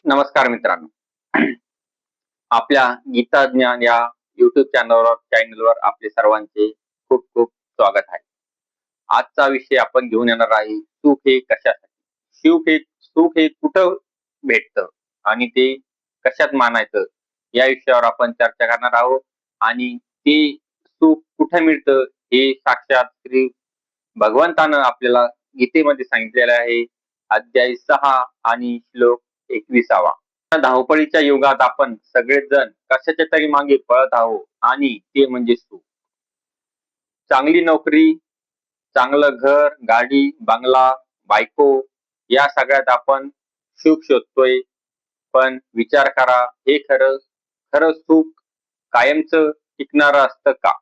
नमस्कार मित्रांनो. आपल्या गीता ज्ञान या युट्यूब चॅनलवर आपले सर्वांचे खूप खूप स्वागत आहे. आजचा विषय आपण घेऊन येणार आहे सुख हे कशासाठी. सुख हे कुठं भेटतं आणि ते कशात मानायचं या विषयावर आपण चर्चा करणार आहोत. आणि ते सुख कुठं मिळतं हे साक्षात श्री भगवंतानं आपल्याला गीतेमध्ये सांगितलेलं आहे. अध्याय 6 आणि श्लोक 21. धावपळीच्या युगात आपण सगळेच जण कशाच्या तरी मागे पळत आहोत आणि ते म्हणजे सुख. चांगली नोकरी, चांगलं घर, गाडी, बंगला, बायको या सगळ्यात आपण सुख शोधतोय. पण विचार करा, हे खरं सुख कायमचं टिकणारं असतं का?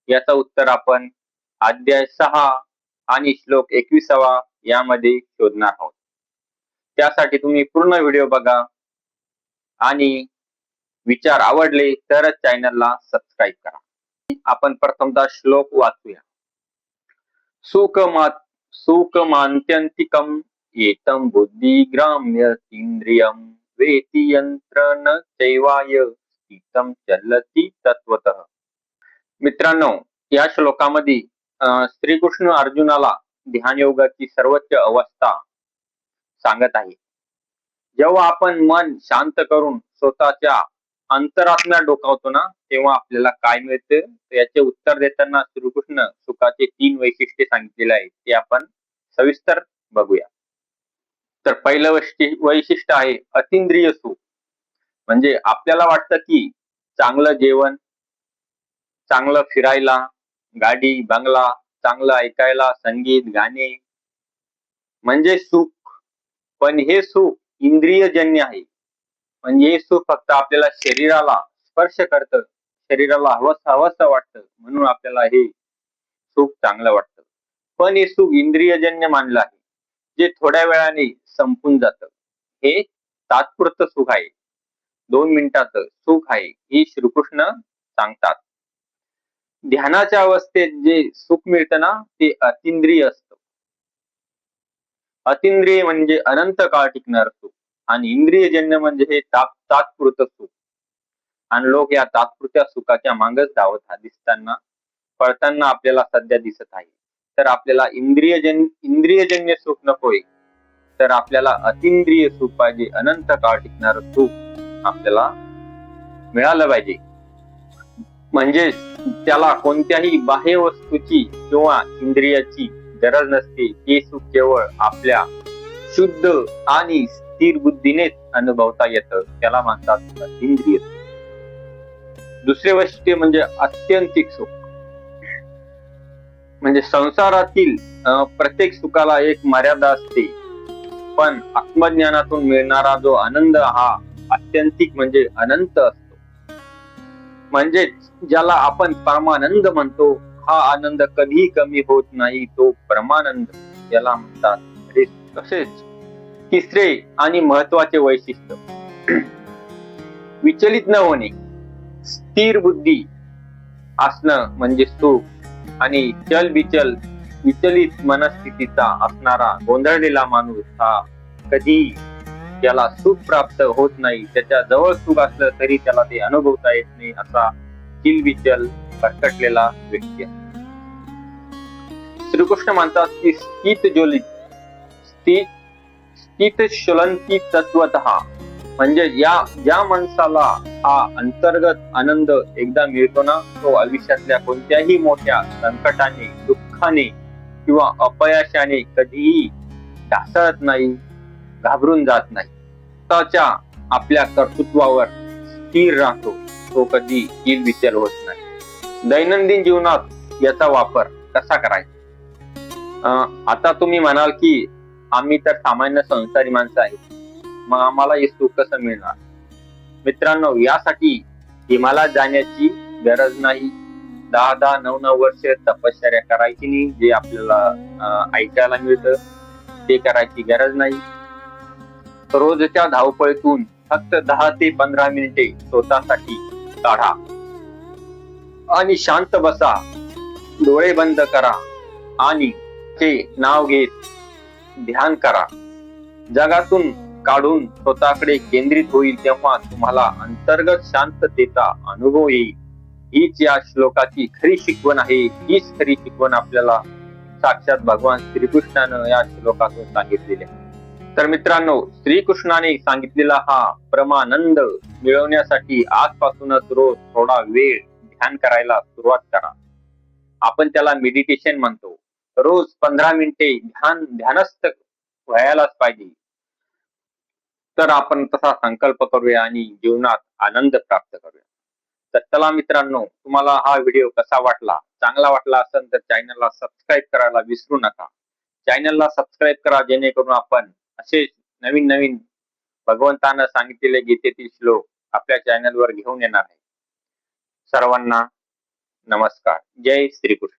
याचं उत्तर आपण अध्याय 6 आणि श्लोक 21 यामध्ये शोधणार आहोत. त्यासाठी तुम्ही पूर्ण व्हिडिओ बघा आणि विचार आवडले तरच चॅनलला सबस्क्राईब करा. आपण प्रथमतः श्लोक वाचूया. सुखमात्यंतिकम एतं बुद्धिग्राम्य इंद्रियं वेति यंत्र न चैवाय स्थितं चलति तत्वतः. मित्रांनो, या श्लोकामध्ये श्रीकृष्ण अर्जुनाला ध्यान योगाची सर्वोच्च अवस्था सांगत आहे. जेव्हा आपण मन शांत करून स्वतःच्या अंतरात्म्या डोकावतो ना, तेव्हा आपल्याला काय मिळते याचे उत्तर देताना श्रीकृष्ण सुखाचे 3 वैशिष्ट्ये सांगितलेले आहेत. ते आपण सविस्तर बघूया. तर पहिलं वैशिष्ट्य आहे अतींद्रिय सुख. म्हणजे आपल्याला वाटतं की चांगलं जेवण, चांगलं फिरायला, गाडी, बंगला, चांगलं ऐकायला, संगीत, गाणे म्हणजे सुख. पण हे सुख इंद्रियजन्य आहे. म्हणजे हे सुख फक्त आपल्याला शरीराला स्पर्श करतं, शरीराला हवंसं वाटतं, म्हणून आपल्याला हे सुख चांगलं वाटतं. पण हे सुख इंद्रियजन्य मानलं आहे, जे थोड्या वेळाने संपून जातं. हे तात्पुरतं सुख आहे, 2 मिनिटाचं सुख आहे, हे श्रीकृष्ण सांगतात. ध्यानाच्या अवस्थेत जे सुख मिळतं ना, ते अतींद्रिय असतं. अतींद्रिय म्हणजे अनंत काळ टिकणार सुख आणि इंद्रियजन्य म्हणजे हे तात्पुरतं सुख. आणि लोक या तात्पुरत्या सुखाच्या मागच धावत दिसताना पळताना आपल्याला सध्या दिसत आहे. तर आपल्याला इंद्रियजन्य सुख नकोय, तर आपल्याला अतींद्रिय सुख पाहिजे. अनंत काळ टिकणार सुख आपल्याला मिळालं पाहिजे. म्हणजे त्याला कोणत्याही बाह्य वस्तूची किंवा इंद्रियाची गरज नसते. हे सुख केवळ आपल्या शुद्ध आणि स्थिर बुद्धीनेच अनुभवता येतं. त्याला म्हणतात इंद्रिय. दुसरे वैशिष्ट्य म्हणजे आत्यंतिक सुख. म्हणजे संसारातील प्रत्येक सुखाला एक मर्यादा असते, पण आत्मज्ञानातून मिळणारा जो आनंद हा आत्यंतिक म्हणजे अनंत असतो. म्हणजे ज्याला आपण परमानंद म्हणतो, हा आनंद कधीही कमी होत नाही, तो परमानंद याला म्हणतात. तसेच तिसरे आणि महत्वाचे वैशिष्ट्य विचलित न होणे. स्थिर बुद्धी असणं म्हणजे सुख. आणि विचलित मनस्थितीचा असणारा गोंधळलेला माणूस हा कधी त्याला सुख प्राप्त होत नाही. त्याच्या जवळ सुख असलं तरी त्याला ते अनुभवता येत नाही, असा चिलबिचल भरकटलेला व्यक्ती आहे. श्रीकृष्ण म्हणतात की स्थित ज्वलंती तत्वतः. म्हणजे ज्या माणसाला हा अंतर्गत आनंद एकदा मिळतो ना, तो आयुष्यातल्या कोणत्याही मोठ्या संकटाने, दुःखाने किंवा अपयशाने कधीही ढासळत नाही, घाबरून जात नाही. स्वतःच्या आपल्या कर्तृत्वावर स्थिर राहतो, तो कधी किलबिचल होत नाही. दैनंदिन जीवनात याचा वापर कसा करायचा? आता तुम्ही म्हणाल की आम्ही तर सामान्य संसारी माणसं आहेत, मग आम्हाला हे सुख कसं मिळणार? मित्रांनो, यासाठी हिमालयात जाण्याची गरज नाही. 10-10, 9-9 वर्ष तपश्चर्या करायची नाही. जे आपल्याला ऐकायला मिळतं ते करायची गरज नाही. रोजच्या धावपळीतून फक्त 10 ते 15 मिनिटे स्वतःसाठी काढा आणि शांत बसा, डोळे बंद करा आणि ते नाव घेत ध्यान करा. जगातून काढून स्वतःकडे केंद्रित होईल तेव्हा तुम्हाला अंतर्गत शांततेचा अनुभव येईल. हीच या श्लोकाची खरी शिकवण आहे. हीच खरी शिकवण आपल्याला साक्षात भगवान श्रीकृष्णानं या श्लोकातून सांगितलेली आहे. तर मित्रांनो, श्रीकृष्णाने सांगितलेला हा परमानंद मिळवण्यासाठी आजपासूनच रोज थोडा वेळ ध्यान करायला सुरुवात करा. आपण त्याला मेडिटेशन म्हणतो. रोज 15 मिनिटे ध्यानस्थ व्हायलाच पाहिजे. तर आपण तसा संकल्प करूया आणि जीवनात आनंद प्राप्त करूया. तर चला मित्रांनो, तुम्हाला हा व्हिडिओ कसा वाटला? चांगला वाटला असेल तर चॅनलला सबस्क्राईब करायला विसरू नका. चॅनलला सबस्क्राईब करा, जेणेकरून आपण असे नवीन नवीन भगवंतानं सांगितलेले गीतेतील श्लोक आपल्या चॅनलवर घेऊन येणार आहे. सर्वांना नमस्कार. जय श्रीकृष्ण.